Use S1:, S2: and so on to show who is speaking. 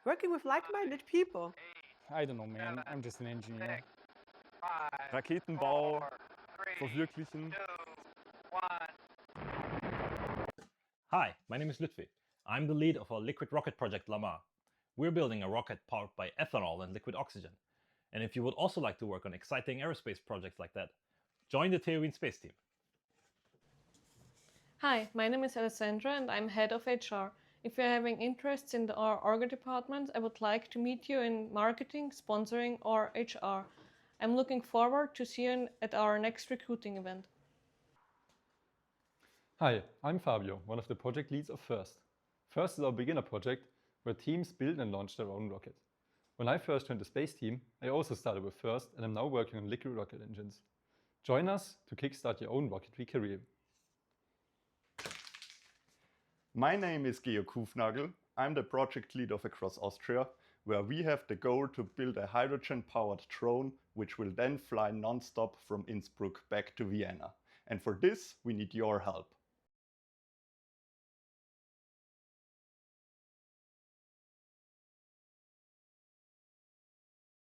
S1: working with like-minded people.
S2: I don't know, man. I'm just an engineer.
S3: Raketenbau verwirklichen.
S4: Hi, my name is Lütfi. I'm the lead of our liquid rocket project Lamar. We're building a rocket powered by ethanol and liquid oxygen. And if you would also like to work on exciting aerospace projects like that, join the TU Wien space team.
S5: Hi, my name is Alessandra and I'm head of HR. If you're having interests in our org department, I would like to meet you in marketing, sponsoring or HR. I'm looking forward to see you at our next recruiting event.
S6: Hi, I'm Fabio, one of the project leads of FIRST. FIRST is our beginner project where teams build and launch their own rocket. When I first joined the space team, I also started with FIRST and I'm now working on liquid rocket engines. Join us to kickstart your own rocketry career.
S3: My name is Georg Hufnagel. I'm the project lead of Across Austria, where we have the goal to build a hydrogen-powered drone, which will then fly non-stop from Innsbruck back to Vienna. And for this, we need your help.